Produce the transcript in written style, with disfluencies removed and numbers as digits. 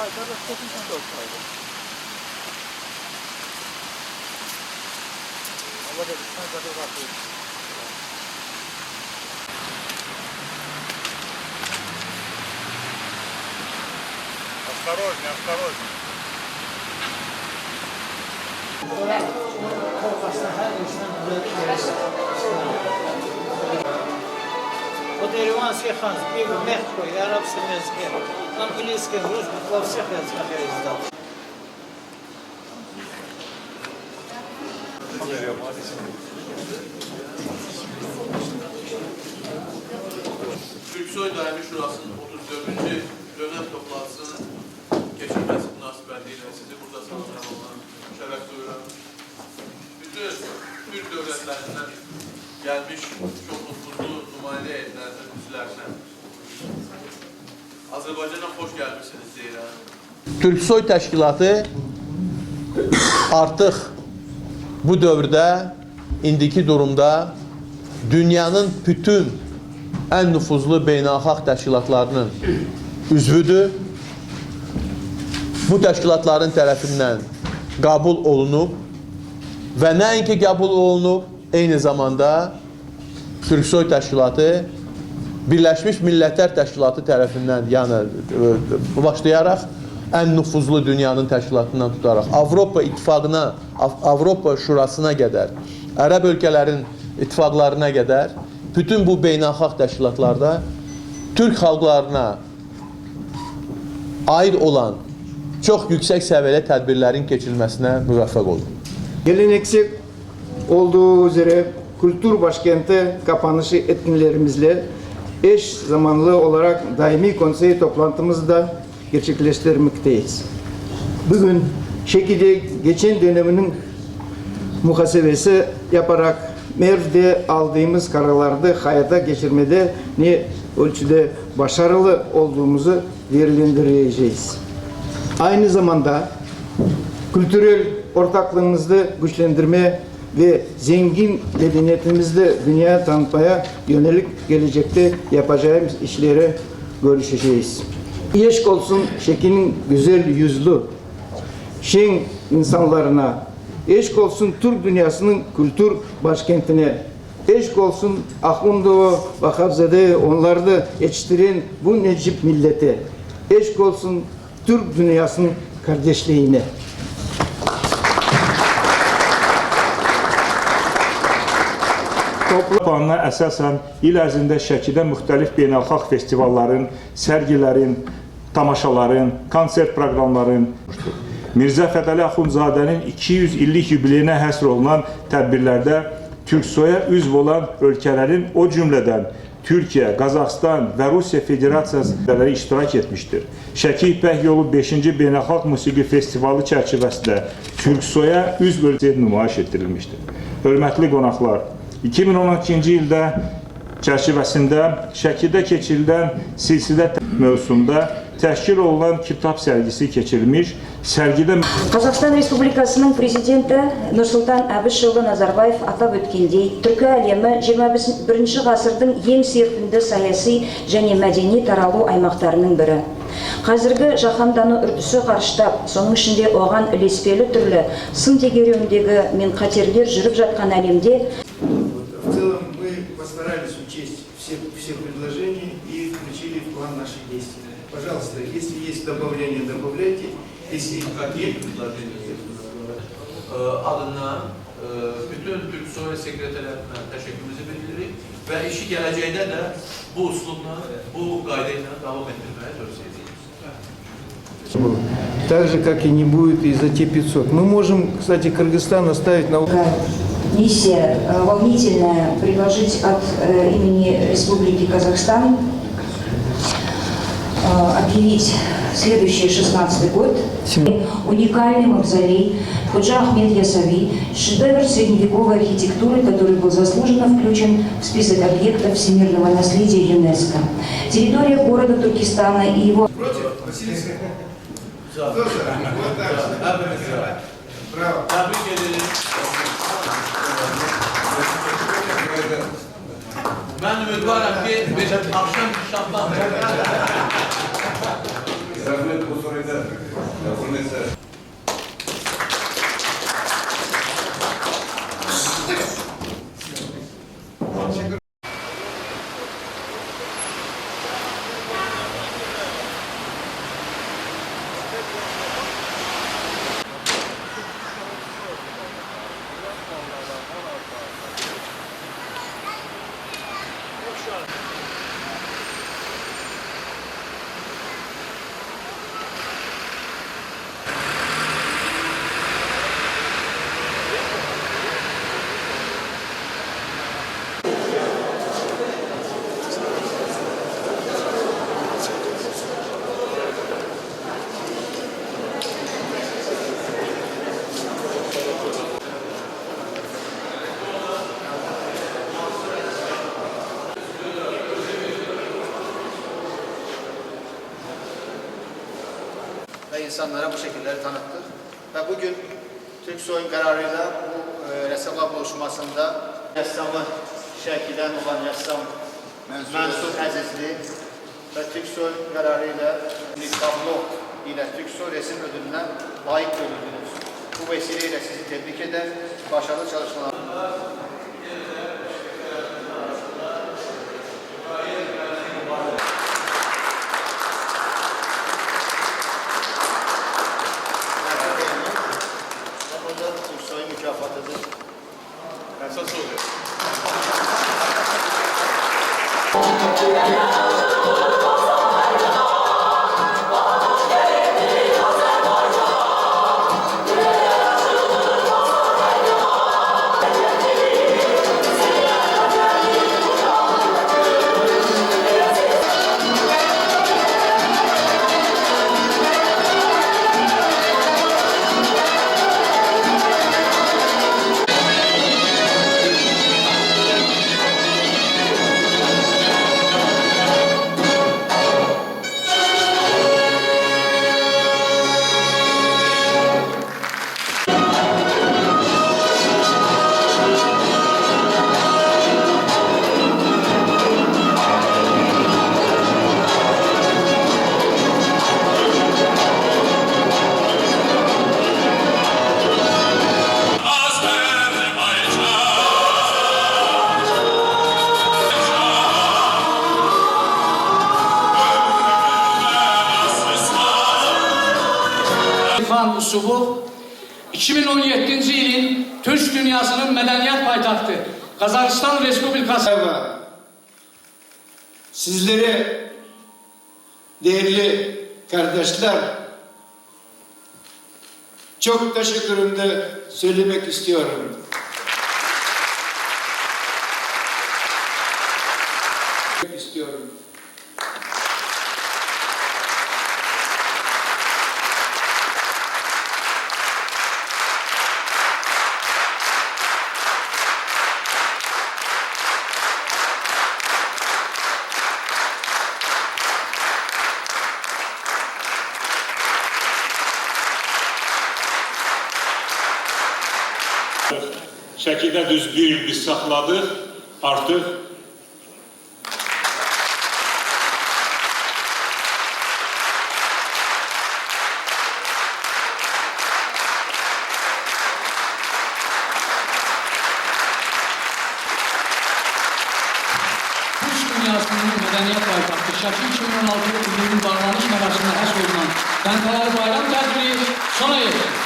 Arkada çekilsin de olsaydı. Allah da bir tane bakıyor. Осторожнее, осторожнее. Вот ирландский хан, мягкий, и арабский языке, английский, русский, во всех языках я издал. Türksoy Daimi Şurası'nın 34. dönem toplantısının geçirmesi münasebetiyle sizi burada salınan olan şeref duyuran bütün Türk devletlerinden gelmiş çok nüfuzlu nümayiye heyetlerinin üstlerine Azərbaycana hoş gelmişsiniz deyirəm. Türksoy təşkilatı artıq bu dövrdə, indiki durumda dünyanın bütün ən nüfuzlu beynəlxalq təşkilatlarının üzvüdür. Bu təşkilatların tərəfindən qəbul olunub və nəinki qəbul olunub, eyni zamanda Türksoy təşkilatı Birləşmiş Millətlər Təşkilatı tərəfindən, yəni başlayaraq ən nüfuzlu dünyanın təşkilatından tutaraq Avropa İttifaqına, Avropa Şurasına qədər, Ərəb ölkələrin ittifaqlarına qədər bütün bu beynəlxalq təşkilatlarda Türk xalqlarına aid olan çox yüksək səviyyəli tədbirlərin keçirilməsinə müvəffəq oldu. Geleneksel olduğu üzere kültür başkenti kapanışı etkinlerimizle eş zamanlı olarak daimi konsey toplantımızı da gerçekleştirmekteyiz. Bugün şekilde geçen döneminin muhasebesi yaparak Merv'de aldığımız kararlarda hayata geçirmede ne ölçüde başarılı olduğumuzu değerlendireceğiz. Aynı zamanda kültürel ortaklığımızı güçlendirme ve zengin medeniyetimizde dünyaya tanıtmaya yönelik gelecekte yapacağımız işlere görüşeceğiz. Eşk olsun Şeki'nin güzel yüzlü, şen insanlarına, eşk olsun Türk dünyasının kültür başkentine, eşk olsun Ahundoğu, Vakafzade, onları da yetiştiren bu necip millete, eşk olsun Türk dünyasının kardeşliğine. Planına əsasən il ərzində Şəkidə müxtəlif beynəlxalq festivalların, sərgilərin, tamaşaların, konsert proqramların Mirzə Fətəli Axundzadənin 200 illik yubileyinə həsr olunan tədbirlərdə Türksoya üzv olan ölkələrin, o cümlədən Türkiyə, Qazaxstan və Rusiya Federasiyası iştirak etmişdir. Şəki İpək Yolu 5-ci Beynəlxalq Musiqi Festivalı çərçivəsində Türksoya üzv ölkələr nümayiş etdirilmişdir. Hörmətli qonaqlar, 2012-ci ildə çərçivəsində Şəkidə keçirilən silsilə mövzusunda təşkil olunan kitab sərgisi keçirilmiş. Sərgidə Қазақстан Республикасының президенті Нұрсұлтан Әбішұлы Назарбаев атап өткендей, түркі әлемі 21 ғасырдың ең серпінді саяси және мәдени таралу аймақтарының бірі. Қазіргі жаһандану үрдісі қарыштап, соның ішінде оған ілеспелі түрлі сын тегеруіндегі мен қатерлер жүріп жатқан әлемде В целом мы постарались учесть все предложения и включили в план наших действий. Пожалуйста, если есть добавления, добавляйте. Если Какие предложения adından bütün Türksoy sekreterlerine teşekkürümüzü bildiririk ve işi geleceğinde de bu uslubla, bu kaydıyla devam ettirmeye tavsiye ediyoruz. Так же, как и не будет и за те 500. Мы можем, кстати, Кыргызстан оставить на... Миссия волнительная предложить от имени Республики Казахстан объявить следующий 16-й год уникальный мавзолей Ходжа Ахмед Ясави, шедевр средневековой архитектуры, который был заслуженно включен в список объектов всемирного наследия ЮНЕСКо. Территория города Туркестана и его... Против? Василий Beraber. Браво. Tebrik ederim. Ben ümidvarım ki akşam şahlan. Zahmet bu soruyu Ve insanlara bu şekilleri tanıttık. Ve bugün Türksoy'un kararıyla bu ressama buluşmasında ressamı Şəkidən olan ressam Mənsur Əzizli ve Türksoy kararıyla bir tablo ile Türksoy resim ödülüne layık görüldünüz. Bu vesileyle sizi tebrik eder, başarılı çalışmalar. Türksoy mükafatıdır. Əsas oluyor. İrfan Usubu 2017 yılın Türk dünyasının medeniyet payitahtı Kazakistan Respublikası. Sizlere değerli kardeşler çok teşekkürümü de söylemek istiyorum. Şəkidə düz bir il biz saxladıq, artıq Türk dünyasının medeniyet payitahtı Şəki 2016 yılının bağlanış mərasiminə həsr olunan Təntənəli Bayram tədbiri sona yetdi.